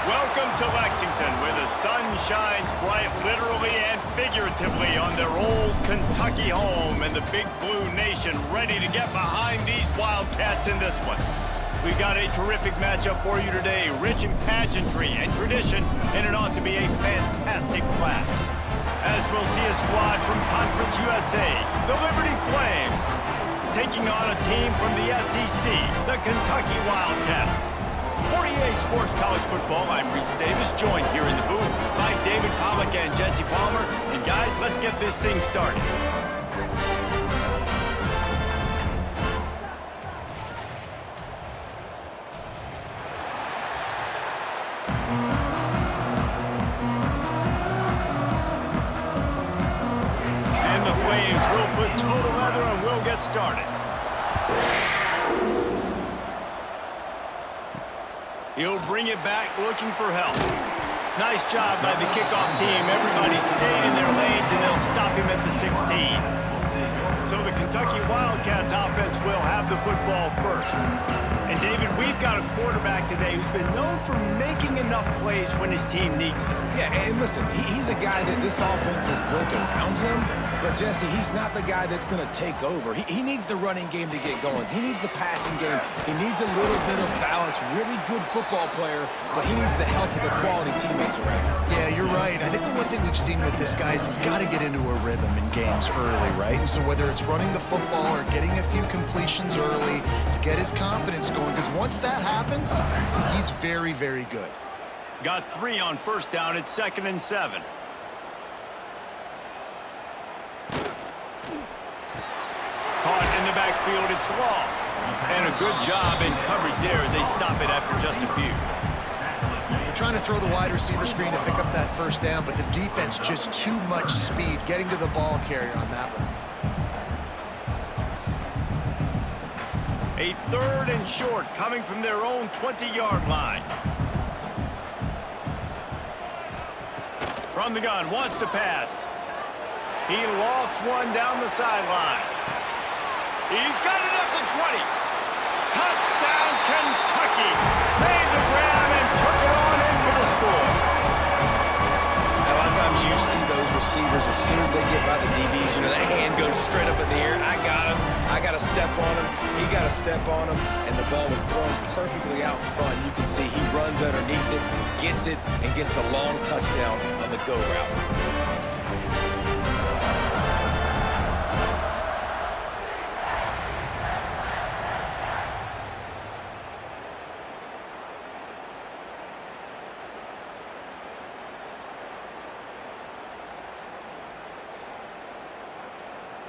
Welcome to Lexington, where the sun shines bright literally and figuratively on their old Kentucky home, and the Big Blue Nation ready to get behind these Wildcats in this one. We've got a terrific matchup for you today, rich in pageantry and tradition, and it ought to be a fantastic clash. As we'll see a squad from Conference USA, the Liberty Flames, taking on a team from the SEC, the Kentucky Wildcats. For EA Sports College Football, I'm Reese Davis, joined here in the booth by David Pollack and Jesse Palmer. And guys, let's get this thing started. And the Flames will put total leather and we'll get started. He'll bring it back looking for help. Nice job by the kickoff team. Everybody stayed in their lanes and they'll stop him at the 16. So the Kentucky Wildcats offense will have the football first. And David, we've got a quarterback today who's been known for making enough plays when his team needs them. Yeah, and listen, he's a guy that this offense is built around him. But, Jesse, he's not the guy that's going to take over. He needs the running game to get going. He needs the passing game. He needs a little bit of balance. Really good football player, but he needs the help of the quality teammates around him. Yeah, you're right. I think the one thing we've seen with this guy is he's got to get into a rhythm in games early, right? And so whether it's running the football or getting a few completions early to get his confidence going, because once that happens, he's very, very good. Got 3 on first down at 2nd and 7. Caught in the backfield, it's Law. And a good job in coverage there as they stop it after just a few. They're trying to throw the wide receiver screen to pick up that first down, but the defense just too much speed getting to the ball carrier on that one. A 3rd and short coming from their own 20-yard line. From the gun, wants to pass. He lofts one down the sideline. He's got it at the 20. Touchdown, Kentucky. Made the grab and took it on in for the score. A lot of times you see those receivers, as soon as they get by the DBs, you know, that hand goes straight up in the air. I got him. I got to step on him. He got to step on him. And the ball was thrown perfectly out in front. You can see he runs underneath it, gets it, and gets the long touchdown on the go route.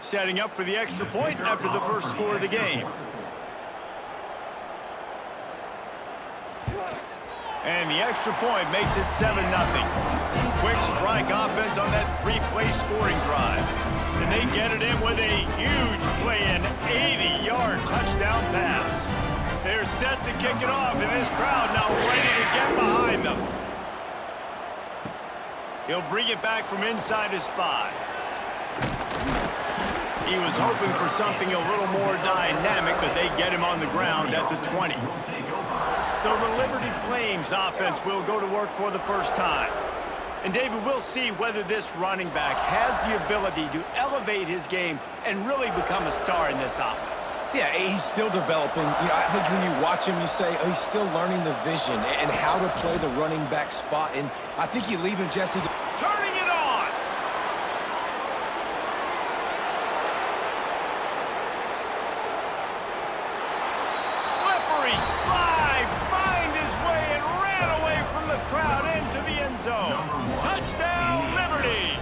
Setting up for the extra point after the first score of the game. And the extra point makes it 7-0. Quick strike offense on that 3-play scoring drive. And they get it in with a huge play, an 80-yard touchdown pass. They're set to kick it off, and this crowd now ready to get behind them. He'll bring it back from inside his 5. He was hoping for something a little more dynamic, but they get him on the ground at the 20. So the Liberty Flames offense will go to work for the first time. And David, we'll see whether this running back has the ability to elevate his game and really become a star in this offense. Yeah, he's still developing. You know, I think when you watch him, you say, oh, he's still learning the vision and how to play the running back spot. And I think you leave him, Jesse, turning it on. Slide, find his way, and ran away from the crowd into the end zone. Touchdown, Liberty!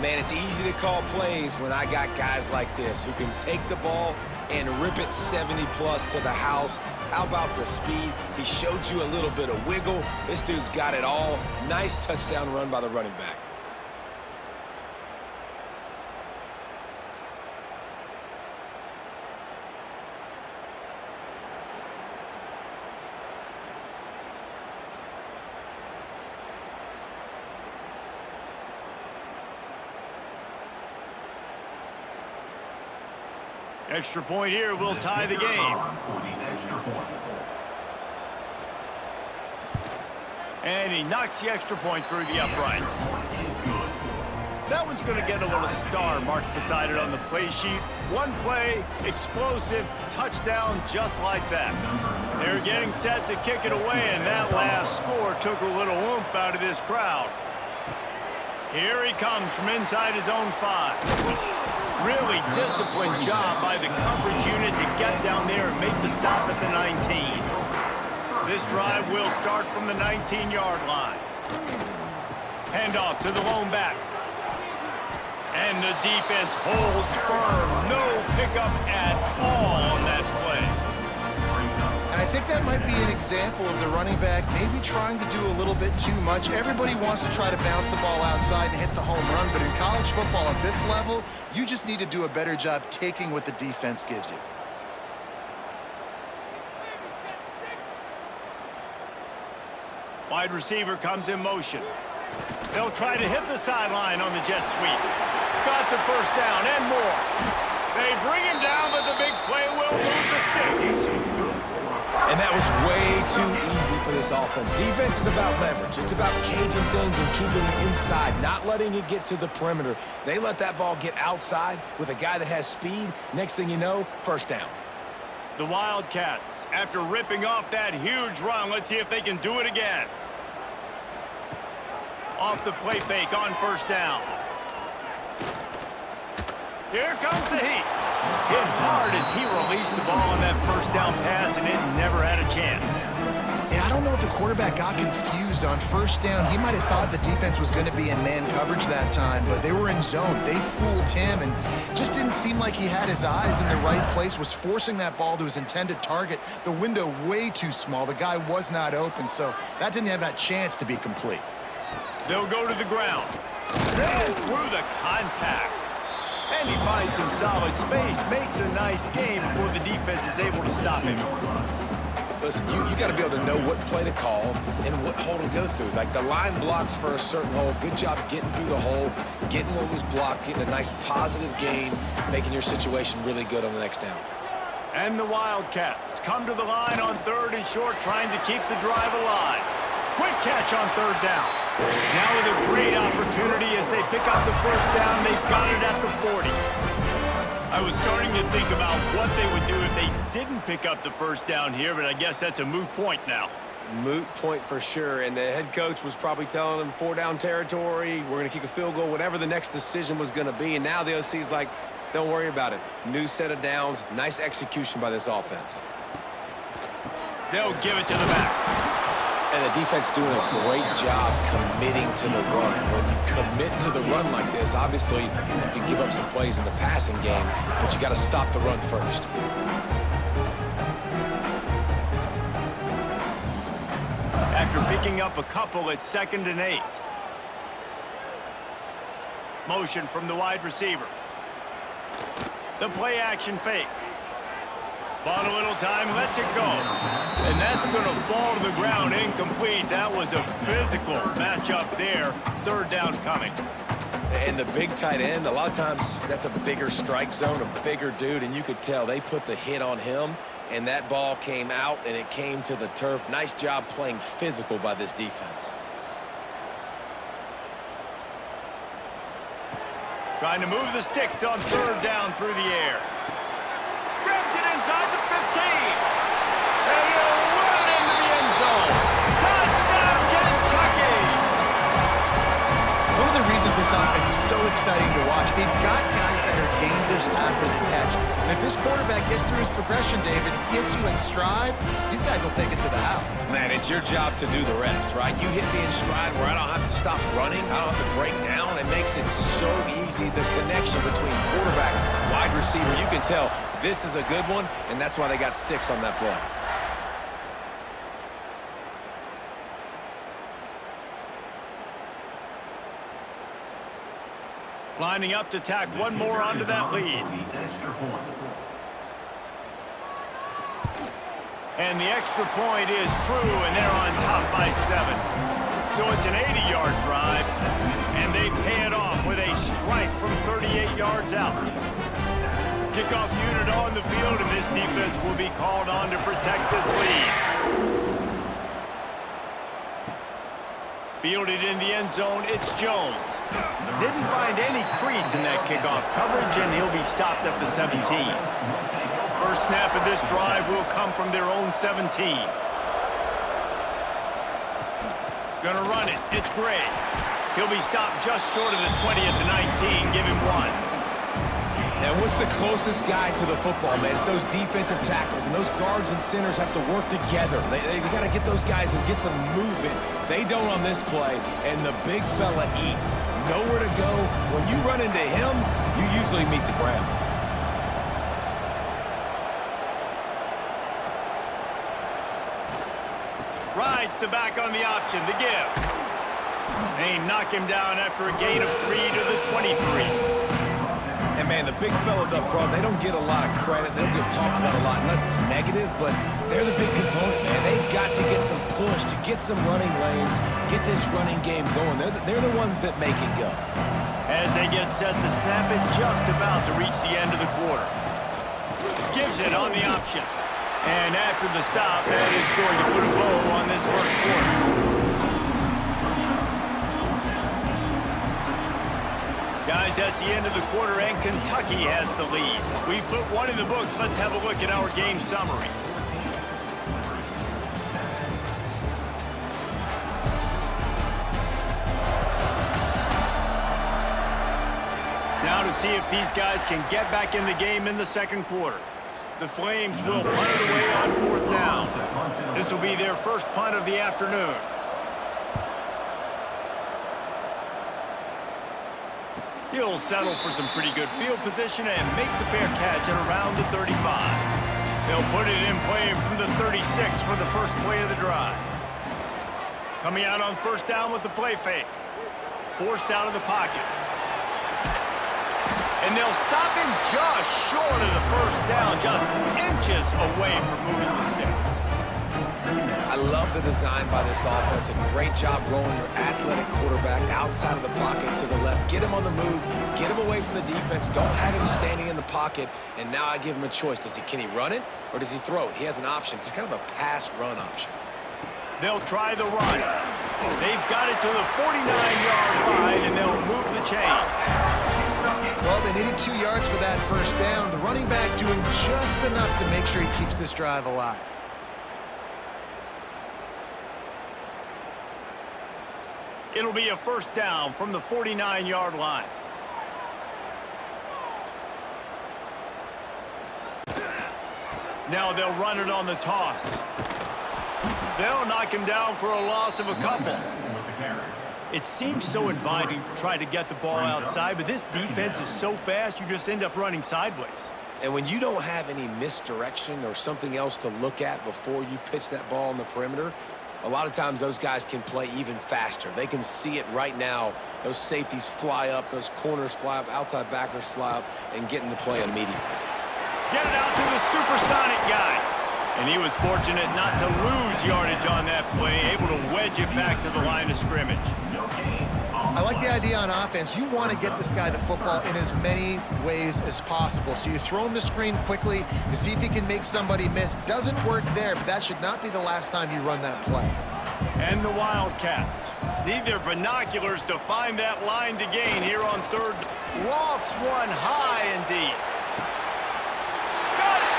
Man, it's easy to call plays when I got guys like this who can take the ball and rip it 70-plus to the house. How about the speed? He showed you a little bit of wiggle. This dude's got it all. Nice touchdown run by the running back. Extra point here will tie the game. And he knocks the extra point through the uprights. That one's going to get a little star marked beside it on the play sheet. One play, explosive, touchdown, just like that. They're getting set to kick it away, and that last score took a little oomph out of this crowd. Here he comes from inside his own 5. Really disciplined job by the coverage unit to get down there and make the stop at the 19. This drive will start from the 19-yard line. Handoff to the lone back. And the defense holds firm. No pickup at all on that play. And I think that might be an example of the running back maybe trying to do a little bit too much. Everybody wants to try to bounce the ball outside and hit the home run, but in college football at this level, you just need to do a better job taking what the defense gives you. Wide receiver comes in motion. They'll try to hit the sideline on the jet sweep. Got the first down and more. They bring him down, but the big play will move the sticks. And that was way too easy for this offense. Defense is about leverage. It's about caging things and keeping it inside, not letting it get to the perimeter. They let that ball get outside with a guy that has speed. Next thing you know, first down. The Wildcats, after ripping off that huge run, let's see if they can do it again. Off the play fake on first down. Here comes the heat. Hit hard as he released the ball on that first down pass, and it never had a chance. Yeah, I don't know if the quarterback got confused on first down. He might have thought the defense was going to be in man coverage that time, but they were in zone. They fooled him, and just didn't seem like he had his eyes in the right place, was forcing that ball to his intended target. The window way too small. The guy was not open, so that didn't have that chance to be complete. They'll go to the ground. Through the contact. And he finds some solid space, makes a nice game before the defense is able to stop him. Listen, you got to be able to know what play to call and what hole to go through. Like the line blocks for a certain hole. Good job getting through the hole, getting what was blocked, getting a nice positive gain, making your situation really good on the next down. And the Wildcats come to the line on 3rd and short, trying to keep the drive alive. Quick catch on 3rd down. Now with a great opportunity as they pick up the first down. They've got it at the 40. I was starting to think about what they would do if they didn't pick up the first down here, but I guess that's a moot point now. Moot point for sure, and the head coach was probably telling them 4-down territory, we're going to kick a field goal, whatever the next decision was going to be, and now the OC's like, don't worry about it. New set of downs, nice execution by this offense. They'll give it to the back. And the defense doing a great job committing to the run. When you commit to the run like this, obviously you can give up some plays in the passing game, but you got to stop the run first. After picking up a couple, it's 2nd and 8. Motion from the wide receiver. The play action fake. Bought a little time, lets it go. And that's going to fall to the ground, incomplete. That was a physical matchup there. 3rd down coming. And the big tight end, a lot of times that's a bigger strike zone, a bigger dude, and you could tell they put the hit on him, and that ball came out, and it came to the turf. Nice job playing physical by this defense. Trying to move the sticks on 3rd down through the air. Grabs it inside the 15. And he'll run it into the end zone. Touchdown, Kentucky! One of the reasons this offense is so exciting to watch, they've got guys that are dangerous after the catch. And if this quarterback gets through his progression, David, hits you in stride, these guys will take it to the house. Man, it's your job to do the rest, right? You hit me in stride where I don't have to stop running. I don't have to break down. It makes it so easy, the connection between quarterback, wide receiver. You can tell this is a good one, and that's why they got 6 on that play. Lining up to tack one more onto that lead. And the extra point is true, and they're on top by 7. So it's an 80-yard drive, and they pay it off with a strike from 38 yards out. Kickoff unit on the field, and this defense will be called on to protect this lead. Fielded in the end zone, it's Jones. Didn't find any crease in that kickoff coverage, and he'll be stopped at the 17. First snap of this drive will come from their own 17. Gonna run it. It's Gray. He'll be stopped just short of the 20 at the 19. Give him 1. And what's the closest guy to the football, man? It's those defensive tackles, and those guards and centers have to work together. They got to get those guys and get some movement. They don't on this play, and the big fella eats. Nowhere to go. When you run into him, you usually meet the ground. Rides the back on the option, the give. They knock him down after a gain of 3 to the 23. And, man, the big fellas up front, they don't get a lot of credit. They don't get talked about a lot unless it's negative, but they're the big component, man. They've got to get some push, to get some running lanes, get this running game going. They're the ones that make it go. As they get set to snap it, just about to reach the end of the quarter. Gives it on the option. And after the stop, that is going to put a bow on this first quarter. Guys, that's the end of the quarter, and Kentucky has the lead. We put one in the books. Let's have a look at our game summary. Now to see if these guys can get back in the game in the second quarter. The Flames will punt it away on 4th down. This will be their first punt of the afternoon. He'll settle for some pretty good field position and make the fair catch at around the 35. They'll put it in play from the 36 for the first play of the drive. Coming out on 1st down with the play fake. Forced out of the pocket. And they'll stop him just short of the 1st down, just inches away from moving the sticks. I love the design by this offense. A great job rolling your athletic quarterback outside of the pocket to the left. Get him on the move. Get him away from the defense. Don't have him standing in the pocket. And now I give him a choice. Can he run it or does he throw it? He has an option. It's kind of a pass-run option. They'll try the run. They've got it to the 49-yard line, and they'll move the chains. Well, they needed 2 yards for that 1st down. The running back doing just enough to make sure he keeps this drive alive. It'll be a 1st down from the 49-yard line. Now they'll run it on the toss. They'll knock him down for a loss of a couple. It seems so inviting to try to get the ball outside, but this defense is so fast, you just end up running sideways. And when you don't have any misdirection or something else to look at before you pitch that ball on the perimeter, a lot of times those guys can play even faster. They can see it right now. Those safeties fly up, those corners fly up, outside backers fly up, and get in the play immediately. Get it out to the supersonic guy. And he was fortunate not to lose yardage on that play, able to wedge it back to the line of scrimmage. I like the idea on offense. You want to get this guy the football in as many ways as possible. So you throw him the screen quickly to see if he can make somebody miss. Doesn't work there, but that should not be the last time you run that play. And the Wildcats need their binoculars to find that line to gain here on 3rd. Lofts one high and deep. Got it!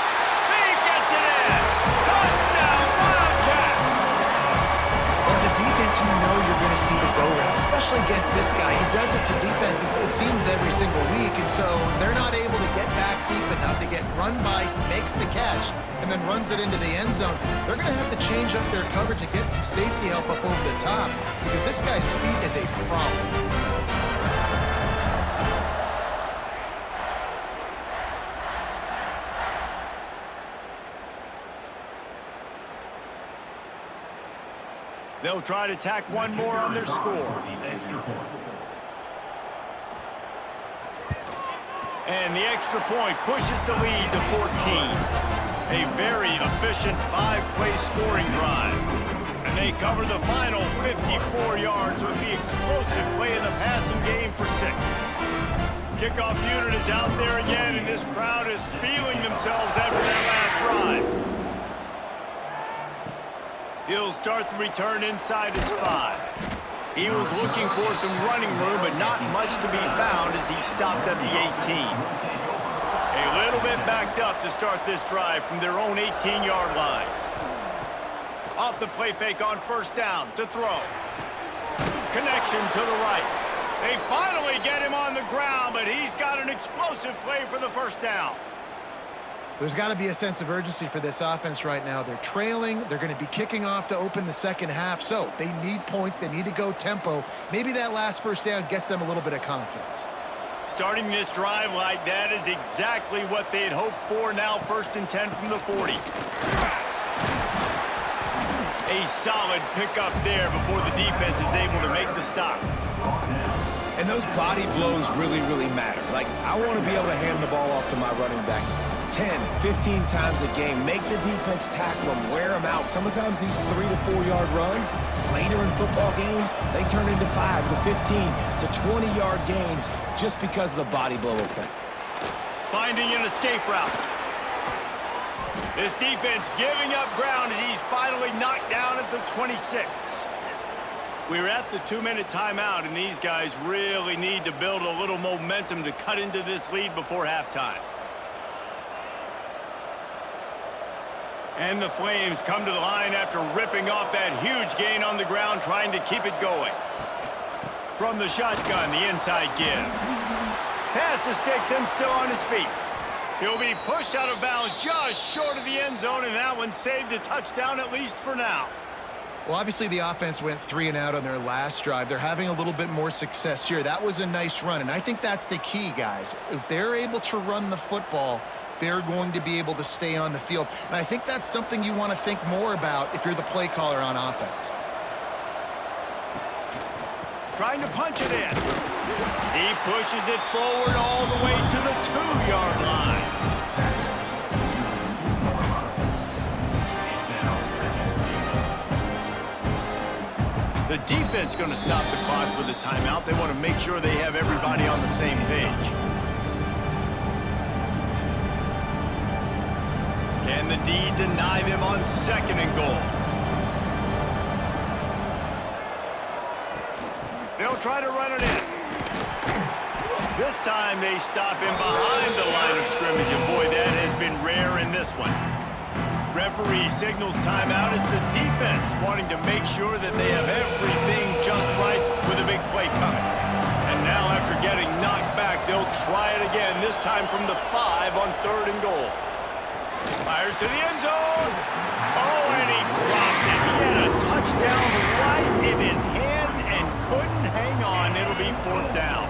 He gets it in! Touchdown, Wildcats! As a defense, you know you're going to see the go route, especially against this guy. He does it to defenses, it seems, every single week, and so they're not able to get back deep enough to get run by. He makes the catch and then runs it into the end zone. They're going to have to change up their coverage and get some safety help up over the top because this guy's speed is a problem. They'll try to tack one more on their score. And the extra point pushes the lead to 14. A very efficient 5-play scoring drive. And they cover the final 54 yards with the explosive play in the passing game for 6. Kickoff unit is out there again, and this crowd is feeling themselves after that last drive. He'll start the return inside his 5. He was looking for some running room, but not much to be found as he stopped at the 18. A little bit backed up to start this drive from their own 18-yard line. Off the play fake on first down to throw. Connection to the right. They finally get him on the ground, but he's got an explosive play for the first down. There's got to be a sense of urgency for this offense right now. They're trailing. They're going to be kicking off to open the second half, so they need points. They need to go tempo. Maybe that last first down gets them a little bit of confidence. Starting this drive like that is exactly what they had hoped for. Now 1st and 10 from the 40. A solid pickup there before the defense is able to make the stop. And those body blows really, really matter. Like, I want to be able to hand the ball off to my running back 10, 15 times a game. Make the defense tackle them, wear them out. Sometimes these 3 to 4 yard runs, later in football games, they turn into 5 to 15 to 20-yard gains just because of the body blow effect. Finding an escape route. This defense giving up ground as he's finally knocked down at the 26. We're at the 2-minute timeout, and these guys really need to build a little momentum to cut into this lead before halftime. And the Flames come to the line after ripping off that huge gain on the ground, trying to keep it going. From the shotgun, the inside give. Pass to Sticks and still on his feet. He'll be pushed out of bounds just short of the end zone, and that one saved a touchdown at least for now. Well, obviously the offense went 3 and out on their last drive. They're having a little bit more success here. That was a nice run, and I think that's the key, guys. If they're able to run the football, they're going to be able to stay on the field. And I think that's something you want to think more about if you're the play caller on offense. Trying to punch it in. He pushes it forward all the way to the 2-yard line. The defense going to stop the clock with a timeout. They want to make sure they have everybody on the same page. Can the D deny them on 2nd and goal? They'll try to run it in. This time they stop him behind the line of scrimmage, and boy, that has been rare in this one. Referee signals timeout as the defense wanting to make sure that they have everything just right with a big play coming. And now after getting knocked back, they'll try it again, this time from the 5 on 3rd and goal. Fires to the end zone. Oh, and he dropped it. He had a touchdown right in his hands and couldn't hang on. It'll be 4th down.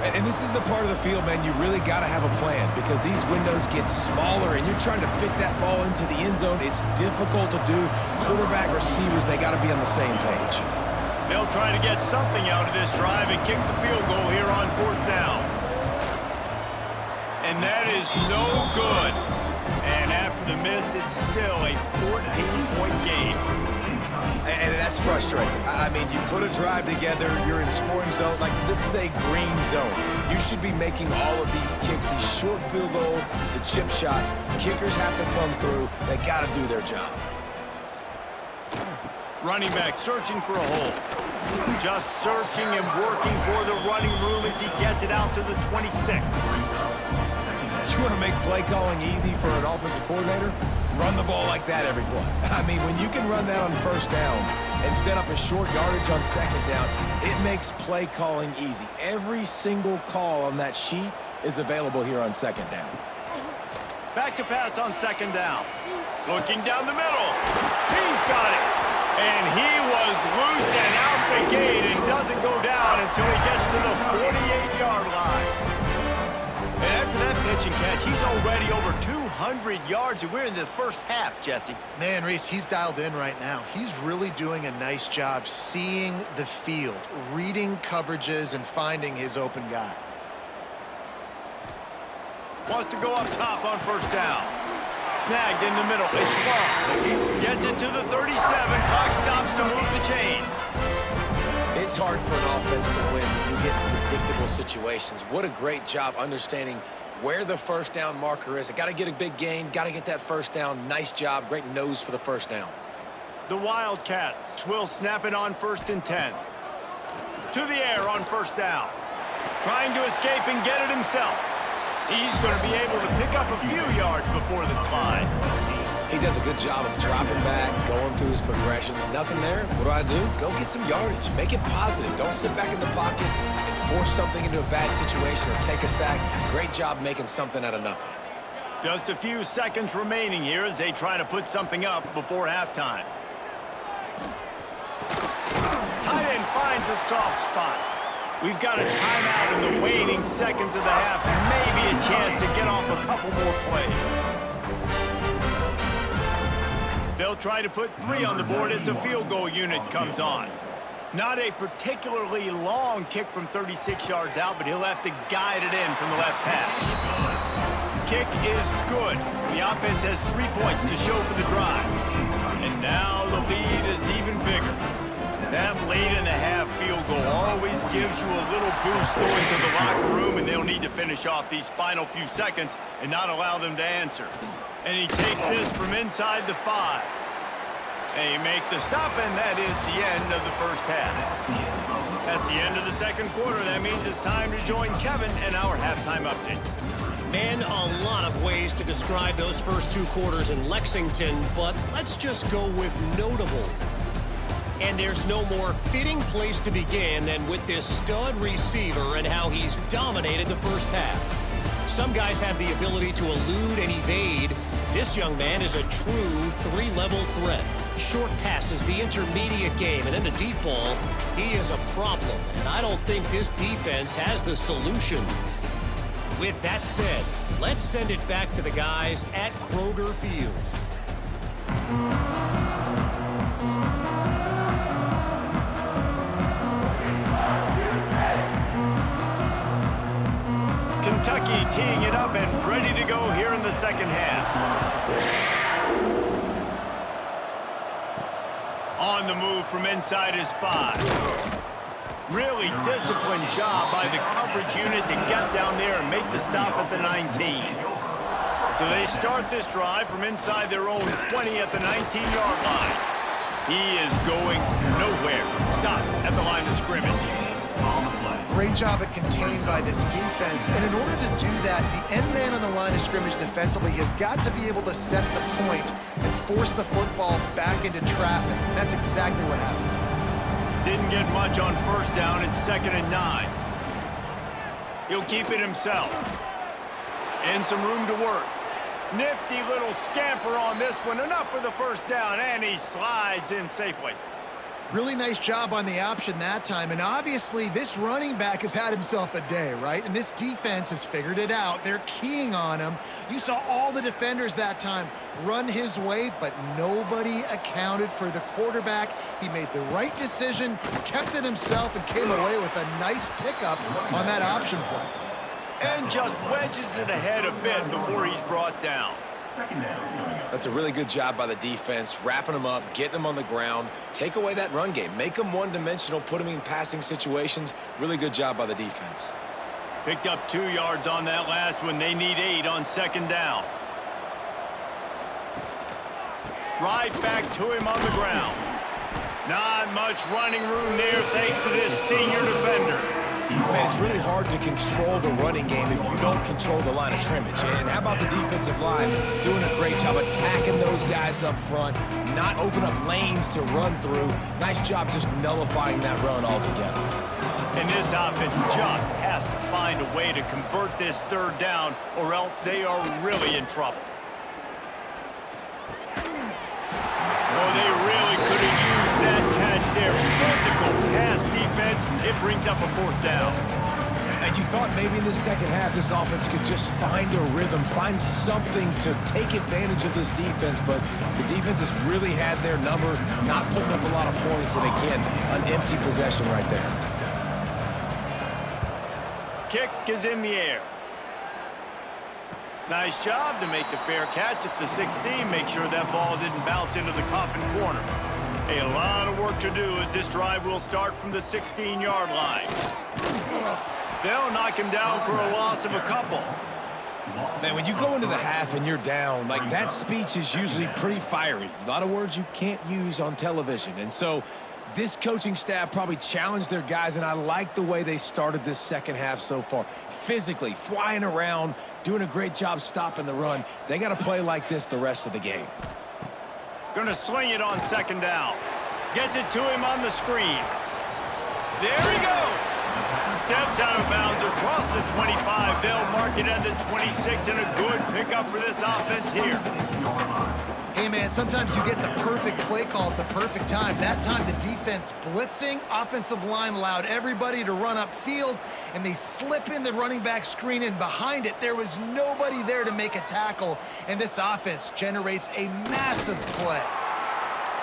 And this is the part of the field, man, you really got to have a plan because these windows get smaller and you're trying to fit that ball into the end zone. It's difficult to do. Quarterback, receivers, they got to be on the same page. They'll try to get something out of this drive and kick the field goal here on 4th down. And that is no good. And after the miss, it's still a 14-point game. And that's frustrating. I mean, you put a drive together, you're in scoring zone. Like, this is a green zone. You should be making all of these kicks, these short field goals, the chip shots. Kickers have to come through. They got to do their job. Running back searching for a hole. Just searching and working for the running room as he gets it out to the 26. You want to make play calling easy for an offensive coordinator? Run the ball like that every play. I mean, when you can run that on 1st down and set up a short yardage on 2nd down, it makes play calling easy. Every single call on that sheet is available here on 2nd down. Back to pass on 2nd down. Looking down the middle. He's got it. And he was loose and out the gate and doesn't go down until he gets to the 48-yard line. And after that pitch and catch, he's already over 200 yards, and we're in the first half, Jesse. Man, Reese, he's dialed in right now. He's really doing a nice job seeing the field, reading coverages, and finding his open guy. Wants to go up top on 1st down. Snagged in the middle. It's ball. Gets it to the 37. Clock stops to move the chains. It's hard for an offense to win when you get in predictable situations. What a great job understanding where the 1st down marker is. I got to get a big gain, got to get that 1st down. Nice job, great nose for the 1st down. The Wildcats will snap it on 1st and 10. To the air on first down. Trying to escape and get it himself. He's going to be able to pick up a few yards before the slide. He does a good job of dropping back, going through his progressions. Nothing there. What do? Go get some yardage. Make it positive. Don't sit back in the pocket and force something into a bad situation or take a sack. Great job making something out of nothing. Just a few seconds remaining here as they try to put something up before halftime. Tight end finds a soft spot. We've got a timeout in the waning seconds of the half. Maybe a chance to get off a couple more plays. They'll try to put 3 on the board as the field goal unit comes on. Not a particularly long kick from 36 yards out, but he'll have to guide it in from the left hash. Kick is good. The offense has 3 points to show for the drive. And now the lead is even bigger. That late in the half field goal always gives you a little boost going to the locker room, and they'll need to finish off these final few seconds and not allow them to answer. And he takes this from inside the 5. They make the stop, and that is the end of the first half. That's the end of the second quarter. That means it's time to join Kevin and our halftime update. Man, a lot of ways to describe those first 2 quarters in Lexington, but let's just go with notable. And there's no more fitting place to begin than with this stud receiver and how he's dominated the first half. Some guys have the ability to elude and evade. This young man is a true 3-level threat. Short passes, the intermediate game, and then the deep ball. He is a problem, and I don't think this defense has the solution. With that said, let's send it back to the guys at Kroger Field. Kentucky teeing it up and ready to go here in the second half. On the move from inside his 5. Really disciplined job by the coverage unit to get down there and make the stop at the 19. So they start this drive from inside their own 20 at the 19-yard line. He is going nowhere. Stop at the line of scrimmage. Great job at contained by this defense. And in order to do that, the end man on the line of scrimmage defensively has got to be able to set the point and force the football back into traffic. And that's exactly what happened. Didn't get much on first down. It's 2nd and 9. He'll keep it himself. And some room to work. Nifty little scamper on this one. Enough for the first down, and he slides in safely. Really nice job on the option that time. And obviously, this running back has had himself a day, right? And this defense has figured it out. They're keying on him. You saw all the defenders that time run his way, but nobody accounted for the quarterback. He made the right decision, kept it himself, and came away with a nice pickup on that option play. And just wedges it ahead a bit before he's brought down. That's a really good job by the defense, wrapping them up, getting them on the ground. Take away that run game. Make them one-dimensional, put them in passing situations. Really good job by the defense. Picked up 2 yards on that last one. They need 8 on 2nd down. Right back to him on the ground. Not much running room there thanks to this senior defender. Man, it's really hard to control the running game if you don't control the line of scrimmage. And how about the defensive line doing a great job attacking those guys up front, not open up lanes to run through. Nice job just nullifying that run altogether. And this offense just has to find a way to convert this 3rd down, or else they are really in trouble. Oh, they really could have used that catch there. Physical pass defense. It brings up a 4th down. And you thought maybe in the second half this offense could just find a rhythm, find something to take advantage of this defense, but the defense has really had their number, not putting up a lot of points, and again, an empty possession right there. Kick is in the air. Nice job to make the fair catch at the 16. Make sure that ball didn't bounce into the coffin corner. A lot of work to do as this drive will start from the 16-yard line. They'll knock him down for a loss of a couple. Man, when you go into the half and you're down, like that speech is usually pretty fiery. A lot of words you can't use on television. And so This coaching staff probably challenged their guys, and I like the way they started this second half so far. Physically, flying around, doing a great job stopping the run. They got to play like this the rest of the game. Gonna swing it on second down. Gets it to him on the screen. There he goes. Steps out of bounds across the 25. They'll mark it at the 26, and a good pickup for this offense here. Hey, man, sometimes you get the perfect play call at the perfect time. That time, the defense blitzing, offensive line allowed everybody to run upfield, and they slip in the running back screen, and behind it, there was nobody there to make a tackle, and this offense generates a massive play.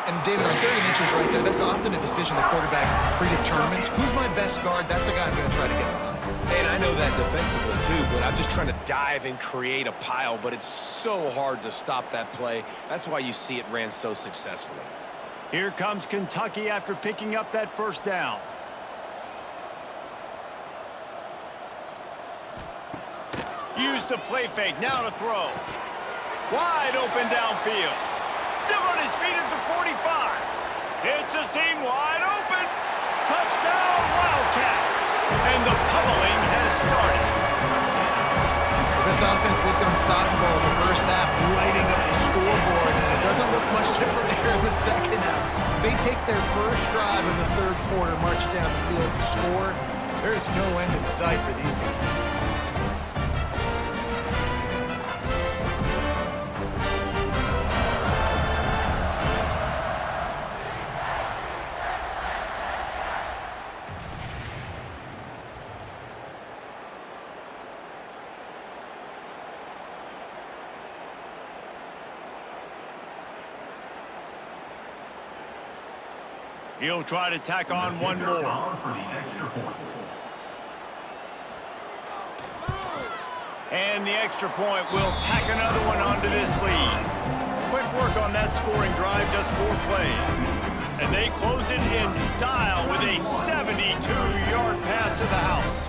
And, David, on 30 inches right there, that's often a decision the quarterback predetermines. Who's my best guard? That's the guy I'm going to try to get behind. And I know that defensively, too, but I'm just trying to dive and create a pile, but it's so hard to stop that play. That's why you see it ran so successfully. Here comes Kentucky after picking up that first down. Use the play fake, now to throw. Wide open downfield. Still on his feet at the 45. It's a seam wide open. Touchdown, Wildcats. And the pummeling has started. This offense looked unstoppable in the first half, lighting up the scoreboard, and it doesn't look much different here in the second half. They take their first drive in the third quarter, march it down the field and score. There's no end in sight for these guys. He'll try to tack on one more. And the extra point will tack another one onto this lead. Quick work on that scoring drive, just 4 plays. And they close it in style with a 72-yard pass to the house.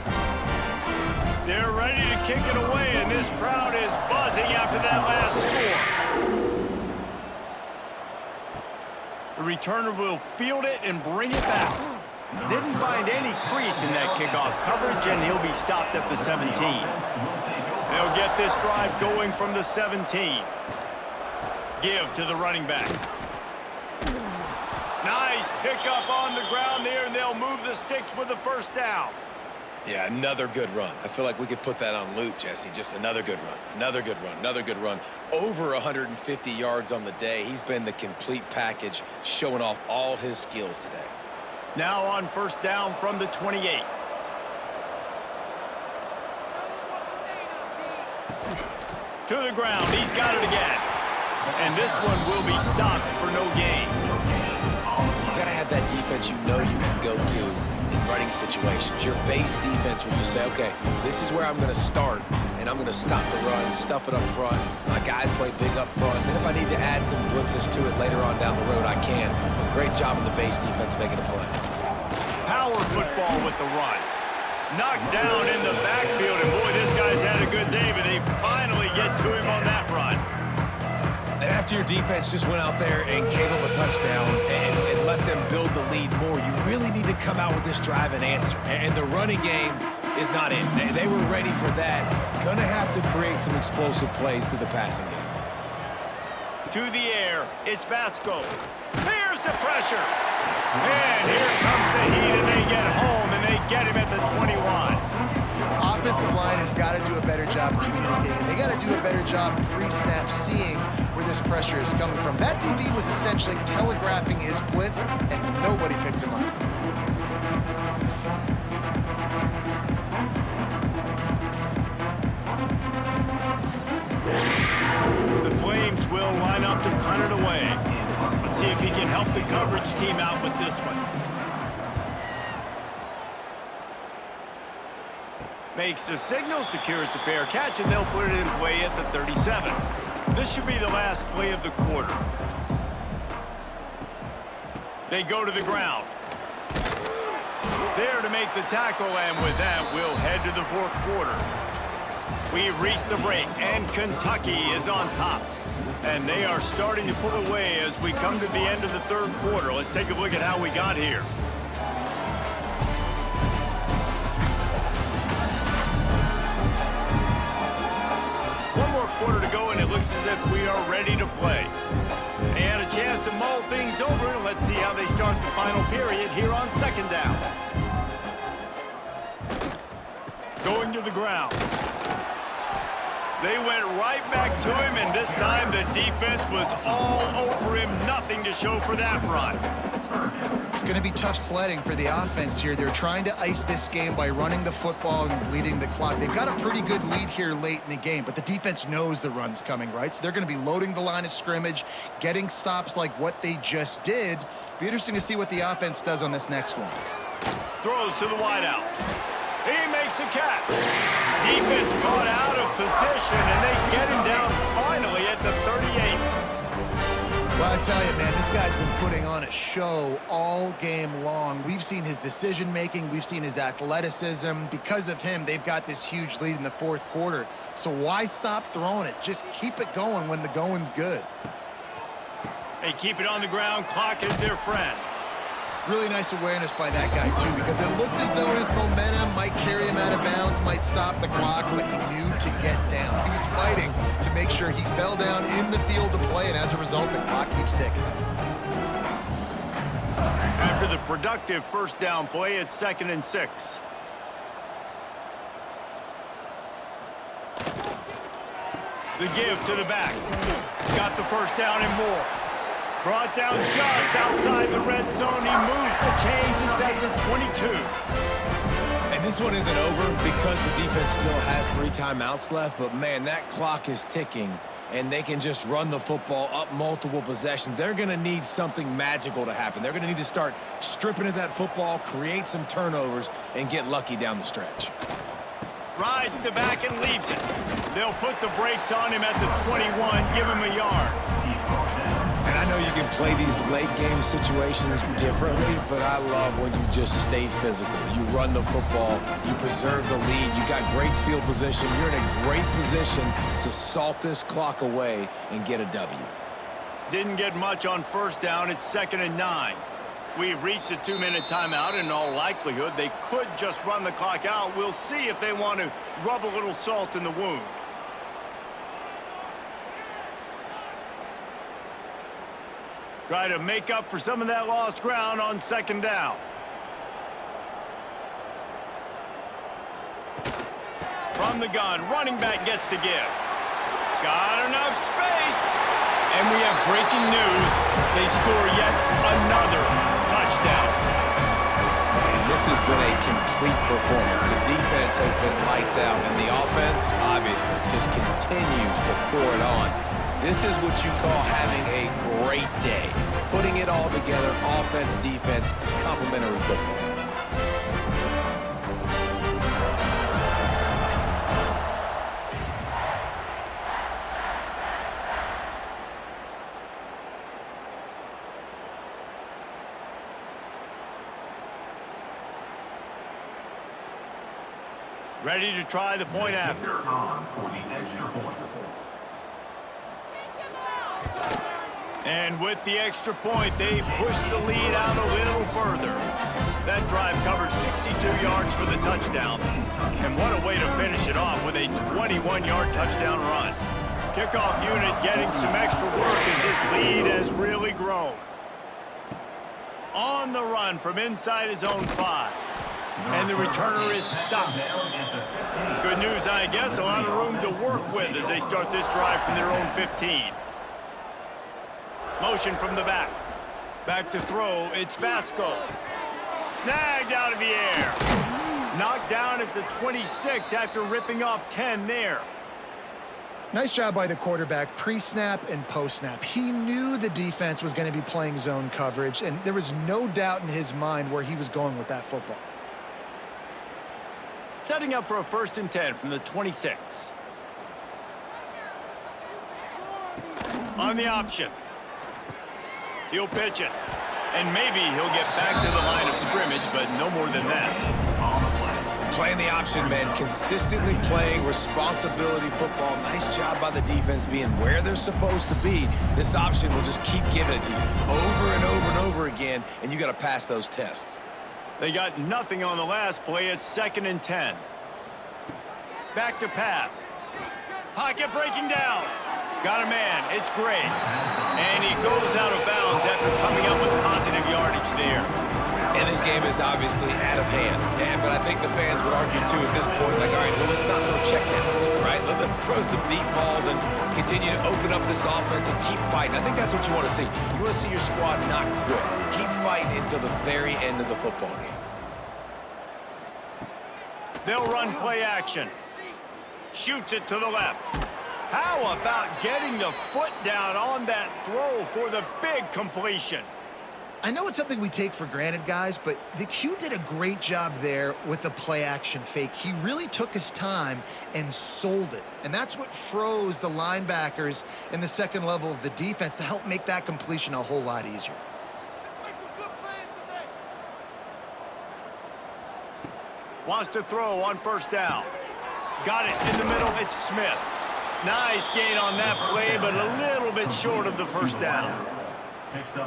They're ready to kick it away, and this crowd is buzzing after that last score. The returner will field it and bring it back. Didn't find any crease in that kickoff coverage, and he'll be stopped at the 17. They'll get this drive going from the 17. Give to the running back. Nice pickup on the ground there, and they'll move the sticks with the first down. Yeah, another good run. I feel like we could put that on loop, Jesse. Just another good run, another good run, another good run. Over 150 yards on the day. He's been the complete package, showing off all his skills today. Now on first down from the 28. To the ground. He's got it again. And this one will be stopped for no gain. You got to have that defense you know you can go to in running situations. Your base defense where you say, okay, this is where I'm going to start, and I'm going to stop the run, stuff it up front. My guys play big up front. Then if I need to add some blitzes to it later on down the road, I can. But great job in the base defense making a play. Power football with the run. Knocked down in the backfield, and boy, this guy's had a good day, but they finally get to him on that run. And after your defense just went out there and gave them a touchdown and let them build the lead more, you really need to come out with this drive and answer. And the running game is not in. They were ready for that. Gonna have to create some explosive plays through the passing game. To the air, it's Basco. Here's the pressure. And here comes the heat, and they get home, and they get him at the 21. Offensive line has got to do a better job communicating. They got to do a better job pre-snap seeing where this pressure is coming from. That DB was essentially telegraphing his blitz, and nobody picked him up. The Flames will line up to punt it away. Let's see if he can help the coverage team out with this one. Makes the signal, secures the fair catch, and they'll put it in play at the 37. This should be the last play of the quarter. They go to the ground. There to make the tackle, and with that, we'll head to the fourth quarter. We've reached the break, and Kentucky is on top. And they are starting to pull away as we come to the end of the third quarter. Let's take a look at how we got here. One more quarter to go, and it looks as if we are ready to play. And a chance to mull things over. Let's see how they start the final period here on second down. Going to the ground. They went right back to him, and this time the defense was all over him. Nothing to show for that run. It's going to be tough sledding for the offense here. They're trying to ice this game by running the football and bleeding the clock. They've got a pretty good lead here late in the game, but the defense knows the run's coming, right? So they're going to be loading the line of scrimmage, getting stops like what they just did. Be interesting to see what the offense does on this next one. Throws to the wideout. He makes a catch. Defense caught out of position, and they get him down finally at the 38. Well, I tell you, man, this guy's been putting on a show all game long. We've seen his decision-making. We've seen his athleticism. Because of him, they've got this huge lead in the fourth quarter. So why stop throwing it? Just keep it going when the going's good. They keep it on the ground. Clock is their friend. Really nice awareness by that guy, too, because it looked as though his momentum might carry him out of bounds, might stop the clock, but he knew to get down. He was fighting to make sure he fell down in the field to play, and as a result, the clock keeps ticking. After the productive first down play, it's 2nd and 6. The give to the back. Got the first down and more. Brought down just outside the red zone. He moves the chains. It's at the 22. And this one isn't over because the defense still has 3 timeouts left. But, man, that clock is ticking, and they can just run the football up multiple possessions. They're going to need something magical to happen. They're going to need to start stripping at that football, create some turnovers, and get lucky down the stretch. Rides the back and leaves it. They'll put the brakes on him at the 21, give him a yard. And I know you can play these late game situations differently, but I love when you just stay physical. You run the football, you preserve the lead, you got great field position, you're in a great position to salt this clock away and get a W. Didn't get much on first down. It's 2nd and 9. We've reached a 2-minute timeout. In all likelihood, they could just run the clock out. We'll see if they want to rub a little salt in the wound. Try to make up for some of that lost ground on 2nd down. From the gun, running back gets to give. Got enough space. And we have breaking news. They score yet another touchdown. Man, this has been a complete performance. The defense has been lights out, and the offense, obviously, just continues to pour it on. This is what you call having a great day. Putting it all together, offense, defense, complementary football. Ready to try the point after. And with the extra point, they push the lead out a little further. That drive covered 62 yards for the touchdown. And what a way to finish it off with a 21-yard touchdown run. Kickoff unit getting some extra work as this lead has really grown. On the run from inside his own 5. And the returner is stopped. Good news, I guess. A lot of room to work with as they start this drive from their own 15. Motion from the back. Back to throw. It's Basco. Snagged out of the air. Knocked down at the 26 after ripping off 10 there. Nice job by the quarterback, pre-snap and post-snap. He knew the defense was going to be playing zone coverage, and there was no doubt in his mind where he was going with that football. Setting up for a 1st and 10 from the 26. On the option. He'll pitch it. And maybe he'll get back to the line of scrimmage, but no more than that. Playing the option, man. Consistently playing responsibility football. Nice job by the defense being where they're supposed to be. This option will just keep giving it to you over and over and over again, and you got to pass those tests. They got nothing on the last play. It's 2nd and 10. Back to pass. Pocket breaking down. Got a man. It's great. And he goes out of bounds after coming up with positive yardage there. And this game is obviously out of hand. But I think the fans would argue, too, at this point, like, all right, well, let's not throw checkdowns, right? Let's throw some deep balls and continue to open up this offense and keep fighting. I think that's what you want to see. You want to see your squad not quit. Keep fighting until the very end of the football game. They'll run play action. Shoots it to the left. How about getting the foot down on that throw for the big completion? I know it's something we take for granted, guys, but the Q did a great job there with the play-action fake. He really took his time and sold it. And that's what froze the linebackers in the second level of the defense to help make that completion a whole lot easier. Wants to throw on 1st down. Got it in the middle. It's Smith. Nice gain on that play, but a little bit short of the 1st down.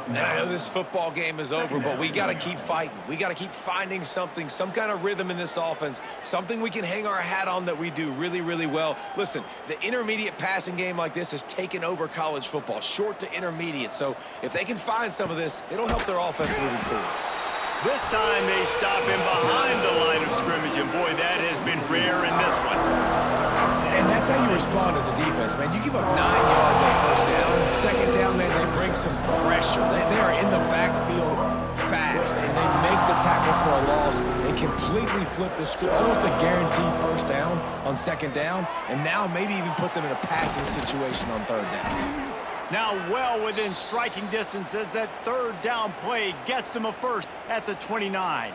And I know this football game is over, but we got to keep fighting. We got to keep finding something, some kind of rhythm in this offense, something we can hang our hat on that we do really, really well. Listen, the intermediate passing game like this has taken over college football, short to intermediate. So if they can find some of this, it'll help their offense moving forward. This time they stop him behind the line of scrimmage, and boy, that has been rare in this one. And that's how you respond as a defense, man. You give up 9 yards on 1st down. 2nd down, man, they bring some pressure. They are in the backfield fast, and they make the tackle for a loss and completely flip the script. Almost a guaranteed 1st down on 2nd down, and now maybe even put them in a passing situation on 3rd down. Now well within striking distance as that 3rd down play gets them a 1st at the 29.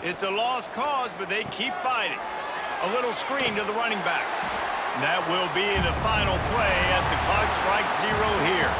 It's a lost cause, but they keep fighting. A little screen to the running back. That will be the final play as the clock strikes 0 here.